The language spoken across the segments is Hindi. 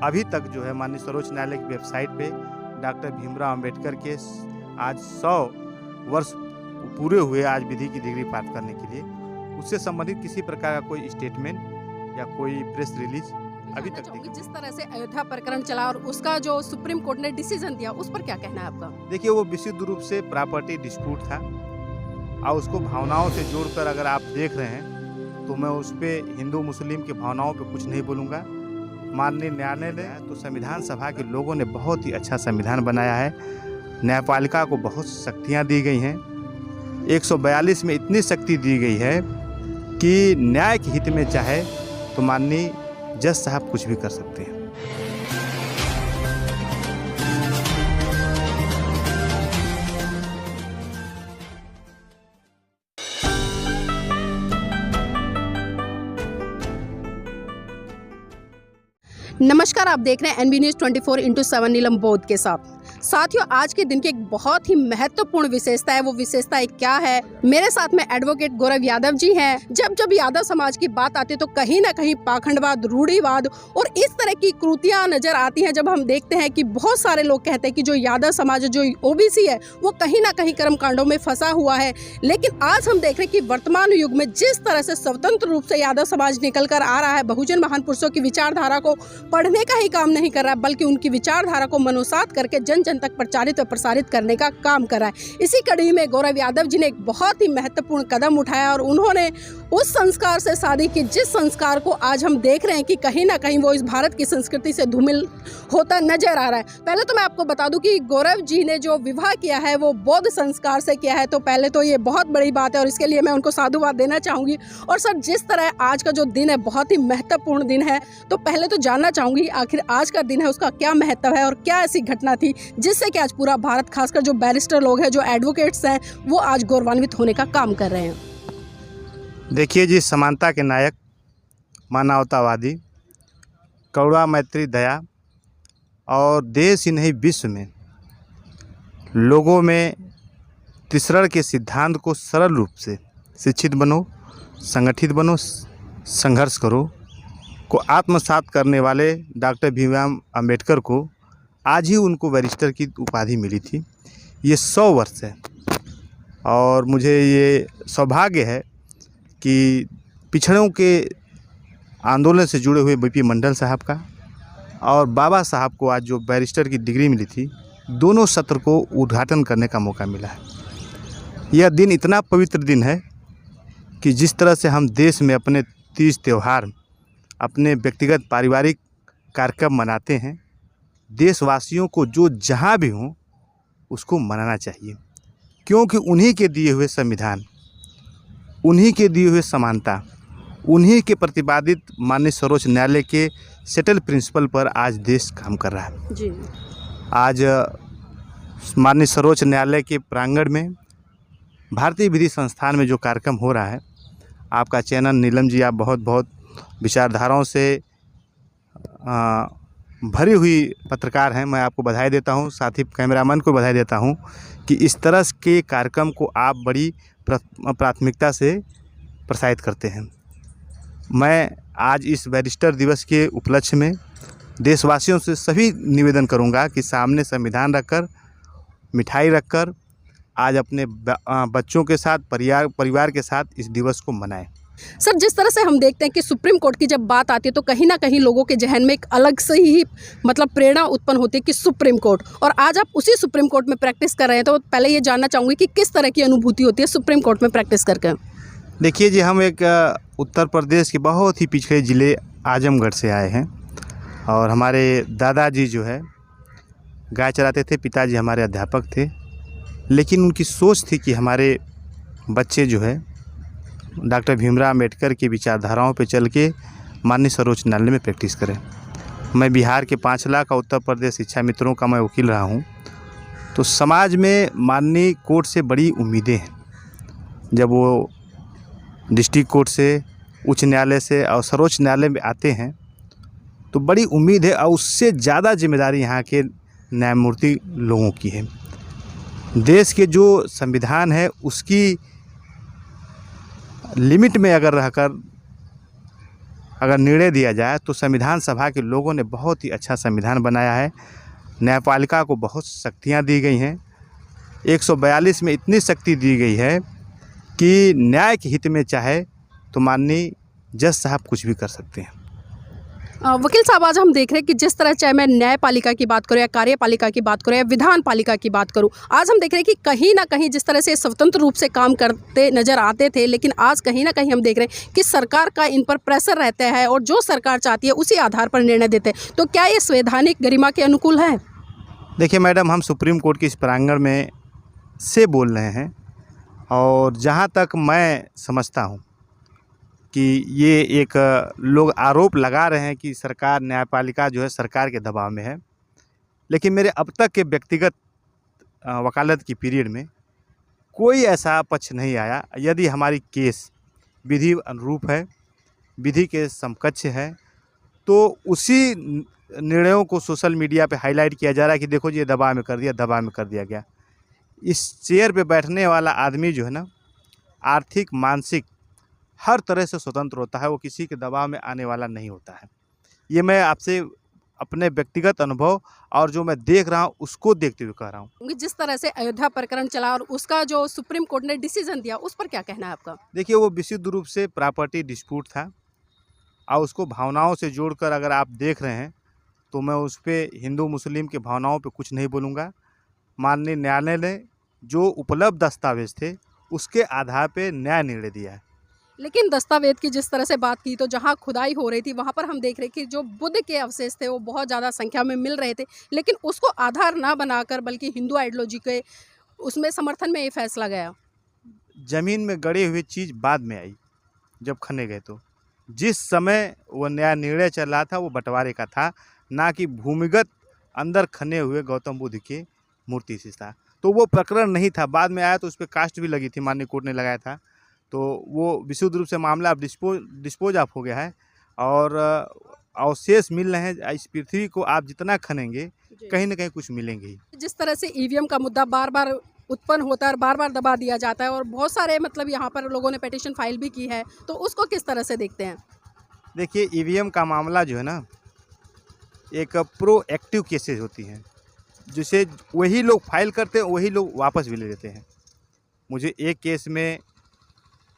अभी तक जो है माननीय सर्वोच्च न्यायालय की वेबसाइट पे डॉक्टर भीमराव अंबेडकर के आज 100 वर्ष पूरे हुए आज विधि की डिग्री प्राप्त करने के लिए, उससे संबंधित किसी प्रकार का कोई स्टेटमेंट या कोई प्रेस रिलीज अभी तक नहीं। जिस तरह से अयोध्या प्रकरण चला और उसका जो सुप्रीम कोर्ट ने डिसीजन दिया, उस पर क्या कहना है आपका? देखिए, वो विशुद्ध रूप से प्रॉपर्टी डिस्प्यूट था और उसको भावनाओं से जोड़कर अगर आप देख रहे हैं तो मैं उस पर हिंदू मुस्लिम की भावनाओं पे कुछ नहीं बोलूँगा। माननीय न्यायालय ने तो संविधान सभा के लोगों ने बहुत ही अच्छा संविधान बनाया है। न्यायपालिका को बहुत शक्तियाँ दी गई हैं। 142 में इतनी शक्ति दी गई है कि न्याय के हित में चाहे तो माननीय जज साहब कुछ भी कर सकते हैं। नमस्कार, आप देख रहे हैं एनबी न्यूज़ 24/7 नीलम बौद्ध के साथ। साथियों, आज के दिन की एक बहुत ही महत्वपूर्ण विशेषता है। वो विशेषता क्या है? मेरे साथ में एडवोकेट गौरव यादव जी हैं। जब यादव समाज की बात आती है तो कहीं ना कहीं पाखंडवाद, रूढ़िवाद और इस तरह की कृतियां नजर आती हैं। जब हम देखते हैं कि बहुत सारे लोग कहते हैं कि जो यादव समाज, जो ओबीसी है, वो कहीं ना कहीं कर्मकांडों में फंसा हुआ है। लेकिन आज हम देख रहे हैं कि वर्तमान युग में जिस तरह से स्वतंत्र रूप से यादव समाज निकल कर आ रहा है, बहुजन महान पुरुषों की विचारधारा को पढ़ने का ही काम नहीं कर रहा है, बल्कि उनकी विचारधारा को मनुसात करके जन जन तक प्रचारित व प्रसारित करने का काम कर रहा है। इसी कड़ी में गौरव यादव जी ने एक बहुत ही महत्वपूर्ण कदम उठाया और उन्होंने उस संस्कार से शादी की जिस संस्कार को आज हम देख रहे हैं कि कहीं ना कहीं वो इस भारत की संस्कृति से धूमिल होता नजर आ रहा है। पहले तो मैं आपको बता दूं कि गौरव जी ने जो विवाह किया है वो बौद्ध संस्कार से किया है, तो पहले तो ये बहुत बड़ी बात है और इसके लिए मैं उनको साधुवाद देना चाहूंगी। और सर, जिस तरह आज का जो दिन है बहुत ही महत्वपूर्ण दिन है, तो पहले तो जानना चाहूंगी आखिर आज का दिन है उसका क्या महत्व है और क्या ऐसी घटना थी जिससे कि आज पूरा भारत, खासकर जो बैरिस्टर लोग हैं, जो एडवोकेट्स हैं, वो आज गौरवान्वित होने का काम कर रहे हैं। देखिए जी, समानता के नायक, मानवतावादी, करुणा, मैत्री, दया और देश ही नहीं विश्व में लोगों में तिसरण के सिद्धांत को सरल रूप से शिक्षित बनो, संगठित बनो, संघर्ष करो को आत्मसात करने वाले डॉक्टर भीमराव अंबेडकर को आज ही उनको बैरिस्टर की उपाधि मिली थी। ये 100 वर्ष है और मुझे ये सौभाग्य है कि पिछड़ों के आंदोलन से जुड़े हुए बीपी मंडल साहब का और बाबा साहब को आज जो बैरिस्टर की डिग्री मिली थी, दोनों सत्र को उद्घाटन करने का मौका मिला है। यह दिन इतना पवित्र दिन है कि जिस तरह से हम देश में अपने तीज त्यौहार, अपने व्यक्तिगत पारिवारिक कार्यक्रम मनाते हैं, देशवासियों को जो जहाँ भी हों उसको मनाना चाहिए, क्योंकि उन्हीं के दिए हुए संविधान, उन्हीं के दिए हुए समानता, उन्हीं के प्रतिपादित माननीय सर्वोच्च न्यायालय के सेटल प्रिंसिपल पर आज देश काम कर रहा है जी। आज माननीय सर्वोच्च न्यायालय के प्रांगण में भारतीय विधि संस्थान में जो कार्यक्रम हो रहा है, आपका चैनल नीलम जी, आप बहुत बहुत विचारधाराओं से भरी हुई पत्रकार हैं। मैं आपको बधाई देता हूं, साथ ही कैमरामैन को बधाई देता हूं कि इस तरह के कार्यक्रम को आप बड़ी प्राथमिकता से प्रसारित करते हैं। मैं आज इस बैरिस्टर दिवस के उपलक्ष्य में देशवासियों से सभी निवेदन करूंगा कि सामने संविधान रखकर, मिठाई रखकर आज अपने बच्चों के साथ, परिवार के साथ इस दिवस को मनाएं। सर, जिस तरह से हम देखते हैं कि सुप्रीम कोर्ट की जब बात आती है तो कहीं ना कहीं लोगों के जहन में एक अलग से ही प्रेरणा उत्पन्न होती है कि सुप्रीम कोर्ट, और आज आप उसी सुप्रीम कोर्ट में प्रैक्टिस कर रहे हैं, तो पहले ये जानना चाहूँगी कि किस तरह की अनुभूति होती है सुप्रीम कोर्ट में प्रैक्टिस करके? देखिए जी, हम एक उत्तर प्रदेश के बहुत ही पिछड़े ज़िले आजमगढ़ से आए हैं और हमारे दादाजी जो है गाय चराते थे, पिताजी हमारे अध्यापक थे, लेकिन उनकी सोच थी कि हमारे बच्चे जो है डॉक्टर भीमराव अंबेडकर की विचारधाराओं पे चल के माननीय सर्वोच्च न्यायालय में प्रैक्टिस करें। मैं बिहार के 5 लाख और उत्तर प्रदेश शिक्षा मित्रों का मैं वकील रहा हूँ, तो समाज में माननीय कोर्ट से बड़ी उम्मीदें हैं। जब वो डिस्ट्रिक्ट कोर्ट से, उच्च न्यायालय से और सर्वोच्च न्यायालय में आते हैं तो बड़ी उम्मीद है, और उससे ज़्यादा जिम्मेदारी यहाँ के न्यायमूर्ति लोगों की है। देश के जो संविधान है उसकी लिमिट में अगर रहकर अगर निर्णय दिया जाए तो संविधान सभा के लोगों ने बहुत ही अच्छा संविधान बनाया है। न्यायपालिका को बहुत शक्तियाँ दी गई हैं। 142 में इतनी शक्ति दी गई है कि न्याय के हित में चाहे तो माननीय जज साहब कुछ भी कर सकते हैं। वकील साहब, आज हम देख रहे हैं कि जिस तरह चाहे मैं न्यायपालिका की बात करूं या कार्यपालिका की बात करूं या विधान पालिका की बात करूं, आज हम देख रहे हैं कि कहीं ना कहीं जिस तरह से स्वतंत्र रूप से काम करते नजर आते थे, लेकिन आज कहीं ना कहीं हम देख रहे हैं कि सरकार का इन पर प्रेशर रहता है और जो सरकार चाहती है उसी आधार पर निर्णय देते हैं। तो क्या ये संवैधानिक गरिमा के अनुकूल है? देखिए मैडम, हम सुप्रीम कोर्ट के इस प्रांगण में से बोल रहे हैं और जहाँ तक मैं समझता हूँ कि ये एक लोग आरोप लगा रहे हैं कि सरकार, न्यायपालिका जो है सरकार के दबाव में है, लेकिन मेरे अब तक के व्यक्तिगत वकालत की पीरियड में कोई ऐसा पक्ष नहीं आया। यदि हमारी केस विधि अनुरूप है, विधि के समकक्ष है, तो उसी निर्णयों को सोशल मीडिया पे हाईलाइट किया जा रहा है कि देखो जी ये दबाव में कर दिया, दबाव में कर दिया गया। इस चेयर पे बैठने वाला आदमी जो है ना, आर्थिक, मानसिक हर तरह से स्वतंत्र होता है, वो किसी के दबाव में आने वाला नहीं होता है। ये मैं आपसे अपने व्यक्तिगत अनुभव और जो मैं देख रहा हूँ उसको देखते हुए कह रहा हूँ। जिस तरह से अयोध्या प्रकरण चला और उसका जो सुप्रीम कोर्ट ने डिसीजन दिया, उस पर क्या कहना है आपका? देखिए, वो विशुद्ध रूप से प्रॉपर्टी डिस्प्यूट था और उसको भावनाओं से जोड़कर अगर आप देख रहे हैं तो मैं उस पर हिंदू मुस्लिम के भावनाओं पे कुछ नहीं बोलूँगा। माननीय न्यायालय ने जो उपलब्ध दस्तावेज थे उसके आधार पे न्याय निर्णय दिया है। लेकिन दस्तावेज की जिस तरह से बात की, तो जहाँ खुदाई हो रही थी वहाँ पर हम देख रहे कि जो बुद्ध के अवशेष थे वो बहुत ज़्यादा संख्या में मिल रहे थे, लेकिन उसको आधार ना बनाकर बल्कि हिंदू आइडियोलॉजी के उसमें समर्थन में ये फैसला गया। जमीन में गड़ी हुई चीज़ बाद में आई जब खने गए, तो जिस समय वो नया निर्णय चल रहा था वो बंटवारे का था, ना कि भूमिगत अंदर खने हुए गौतम बुद्ध की मूर्ति से था। तो वो प्रकरण नहीं था, बाद में आया तो उस पर कास्ट भी लगी थी, माननीय कोर्ट ने लगाया था। तो वो विशुद्ध रूप से मामला अब डिस्पोज ऑफ हो गया है और अवशेष मिल रहे हैं। इस पृथ्वी को आप जितना खनेंगे कहीं ना कहीं कुछ मिलेंगे ही। जिस तरह से ईवीएम का मुद्दा बार बार उत्पन्न होता है और बार बार दबा दिया जाता है और बहुत सारे यहाँ पर लोगों ने पिटीशन फाइल भी की है, तो उसको किस तरह से देखते हैं? देखिए, ईवीएम का मामला जो है ना, एक प्रोएक्टिव केसेज होती हैं, जिसे वही लोग फाइल करते हैं वही लोग वापस भी ले लेते हैं। मुझे एक केस में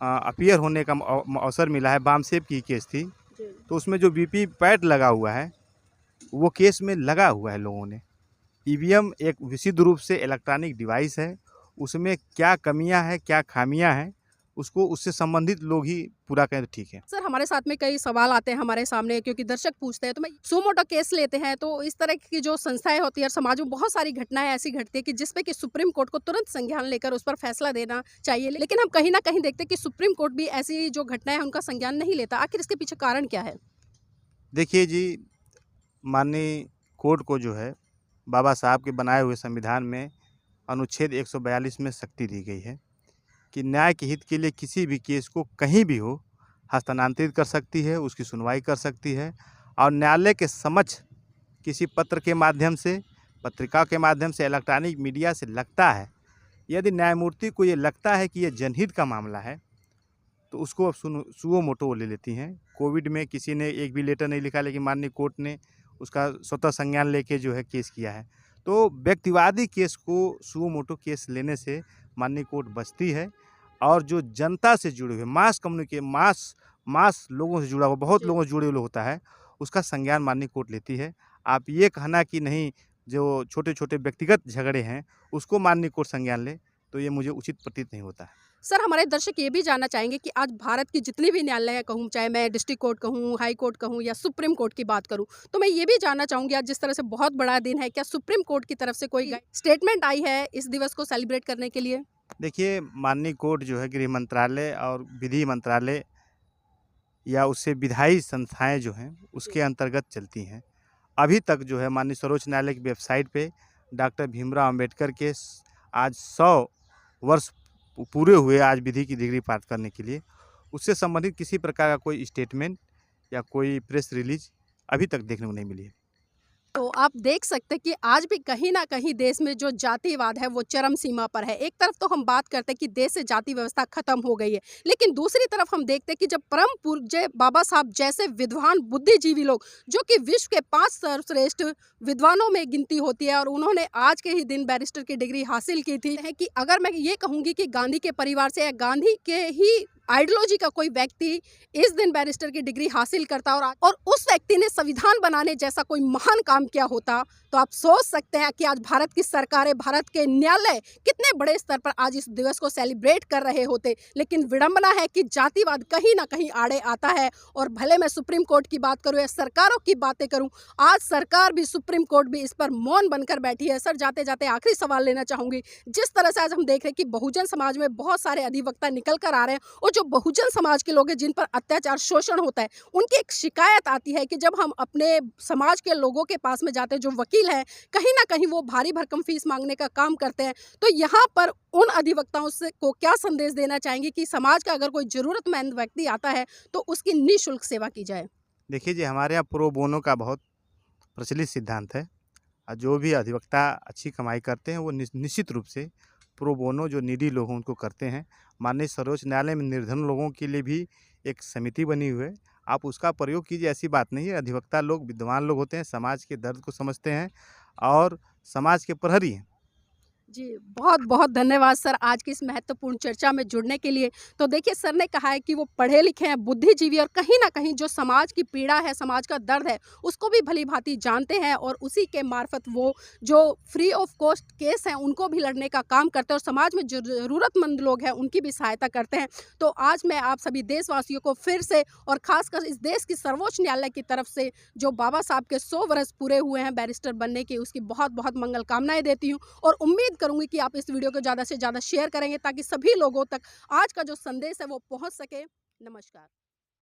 अपीयर होने का अवसर मिला है, बामसेब की केस थी, तो उसमें जो वीपी पैट लगा हुआ है वो केस में लगा हुआ है लोगों ने। ईवीएम एक विशुद्ध रूप से इलेक्ट्रॉनिक डिवाइस है, उसमें क्या कमियां हैं, क्या खामियां हैं, उसको उससे संबंधित लोग ही पूरा करें तो ठीक है। सर, हमारे साथ में कई सवाल आते हैं हमारे सामने, क्योंकि दर्शक पूछते हैं, तो मैं सुमोटो केस लेते हैं तो इस तरह की जो संस्थाएं होती है और समाज में बहुत सारी घटनाएं ऐसी घटती है कि जिसपे कि सुप्रीम कोर्ट को तुरंत संज्ञान लेकर उस पर फैसला देना चाहिए, लेकिन हम कहीं ना कहीं देखते हैं कि सुप्रीम कोर्ट भी ऐसी जो घटनाएं हैं उनका संज्ञान नहीं लेता। आखिर इसके पीछे कारण क्या है? देखिए जी, माननीय कोर्ट को जो है बाबा साहब के बनाए हुए संविधान में अनुच्छेद 142 में शक्ति दी गई है कि न्याय के हित के लिए किसी भी केस को कहीं भी हो हस्तांतरित कर सकती है, उसकी सुनवाई कर सकती है और न्यायालय के समक्ष किसी पत्र के माध्यम से, पत्रिका के माध्यम से, इलेक्ट्रॉनिक मीडिया से लगता है, यदि न्यायमूर्ति को ये लगता है कि ये जनहित का मामला है तो उसको अब सुओ मोटो ले लेती हैं। कोविड में किसी ने एक भी लेटर नहीं लिखा, लेकिन माननीय कोर्ट ने उसका स्वतः संज्ञान लेके जो है केस किया है। तो व्यक्तिवादी केस को सुओ मोटो केस लेने से माननीय कोर्ट बचती है और जो जनता से जुड़े हुए मास लोगों से जुड़ा हुआ, बहुत लोगों से जुड़े हुए होता है, उसका संज्ञान माननीय कोर्ट लेती है। आप ये कहना कि नहीं, जो छोटे छोटे व्यक्तिगत झगड़े हैं उसको माननीय कोर्ट संज्ञान ले, तो ये मुझे उचित प्रतीत नहीं होता है। सर, हमारे दर्शक ये भी जानना चाहेंगे कि आज भारत की जितनी भी न्यायालय है, कहूँ चाहे मैं डिस्ट्रिक्ट कोर्ट कहूँ, हाई कोर्ट कहूँ या सुप्रीम कोर्ट की बात करूँ, तो मैं ये भी जानना चाहूँगी आज जिस तरह से बहुत बड़ा दिन है, क्या सुप्रीम कोर्ट की तरफ से कोई स्टेटमेंट आई है इस दिवस को सेलिब्रेट करने के लिए? देखिए, माननीय कोर्ट जो है गृह मंत्रालय और विधि मंत्रालय या उससे विधायी संस्थाएं जो हैं उसके अंतर्गत चलती हैं। अभी तक जो है माननीय सर्वोच्च न्यायालय की वेबसाइट पे डॉक्टर भीमराव अंबेडकर के आज 100 वर्ष पूरे हुए आज विधि की डिग्री प्राप्त करने के लिए, उससे संबंधित किसी प्रकार का कोई स्टेटमेंट या कोई प्रेस रिलीज अभी तक देखने को नहीं मिली है। तो आप देख सकते हैं कि आज भी कहीं न कहीं देश में जो जातिवाद है वो चरम सीमा पर है। एक तरफ तो हम बात करते हैं कि देश से जाति व्यवस्था खत्म हो गई है, लेकिन दूसरी तरफ हम देखते हैं कि जब परम पूज्य बाबा साहब जैसे विद्वान बुद्धिजीवी लोग, जो कि विश्व के 5 सर्वश्रेष्ठ विद्वानों में गिनती होती है और उन्होंने आज के ही दिन बैरिस्टर की डिग्री हासिल की थी, है कि अगर मैं ये कहूँगी कि गांधी के परिवार से या गांधी के ही आइडियोलॉजी का कोई व्यक्ति इस दिन बैरिस्टर की डिग्री हासिल करता और उस व्यक्ति ने संविधान बनाने जैसा कोई महान काम किया होता, तो आप सोच सकते हैं कि आज भारत की सरकारें, भारत के न्यायालय कितने बड़े स्तर पर आज इस दिवस को सेलिब्रेट कर रहे होते। लेकिन विडंबना है कि जातिवाद कहीं ना कहीं आड़े आता है। और भले मैं सुप्रीम कोर्ट की बात करूं या सरकारों की बातें करूं, आज सरकार भी, सुप्रीम कोर्ट भी इस पर मौन बनकर बैठी है। सर, जाते जाते आखिरी सवाल लेना चाहूंगी, जिस तरह से आज हम देख रहे हैं कि बहुजन समाज में बहुत सारे अधिवक्ता निकल कर आ रहे हैं और जो बहुजन समाज के लोग हैं जिन पर अत्याचार, शोषण होता है, उनकी एक शिकायत आती है कि जब हम अपने समाज के लोगों के पास में जाते हैं, जो वकील हैं, कहीं ना कहीं वो भारी भरकम फीस मांगने का काम करते हैं। तो यहाँ पर उन अधिवक्ताओं से को क्या संदेश देना चाहेंगे कि समाज का अगर कोई जरूरतमंद व्यक्ति आता है तो उसकी निःशुल्क सेवा की जाए? देखिए जी, हमारे यहाँ प्रो बोनो का बहुत प्रचलित सिद्धांत है। जो भी अधिवक्ता अच्छी कमाई करते हैं वो निश्चित रूप से प्रो बोनो, जो नीडी लोग हैं, उनको करते हैं। माननीय सर्वोच्च न्यायालय में निर्धन लोगों के लिए भी एक समिति बनी हुई है, आप उसका प्रयोग कीजिए, ऐसी बात नहीं है। अधिवक्ता लोग विद्वान लोग होते हैं, समाज के दर्द को समझते हैं और समाज के प्रहरी हैं। जी, बहुत बहुत धन्यवाद सर आज की इस महत्वपूर्ण चर्चा में जुड़ने के लिए। तो देखिए, सर ने कहा है कि वो पढ़े लिखे हैं, बुद्धिजीवी, और कहीं ना कहीं जो समाज की पीड़ा है, समाज का दर्द है, उसको भी भली भांति जानते हैं और उसी के मार्फत वो जो फ्री ऑफ कॉस्ट केस हैं उनको भी लड़ने का काम करते हैं और समाज में जो ज़रूरतमंद लोग हैं उनकी भी सहायता करते हैं। तो आज मैं आप सभी देशवासियों को फिर से और ख़ासकर इस देश की सर्वोच्च न्यायालय की तरफ से जो बाबा साहब के 100 वर्ष पूरे हुए हैं बैरिस्टर बनने की, उसकी बहुत बहुत मंगल कामनाएँ देती हूँ और उम्मीद करूंगी कि आप इस वीडियो को ज़्यादा से ज़्यादा शेयर करेंगे ताकि सभी लोगों तक आज का जो संदेश है वो पहुंच सके। नमस्कार।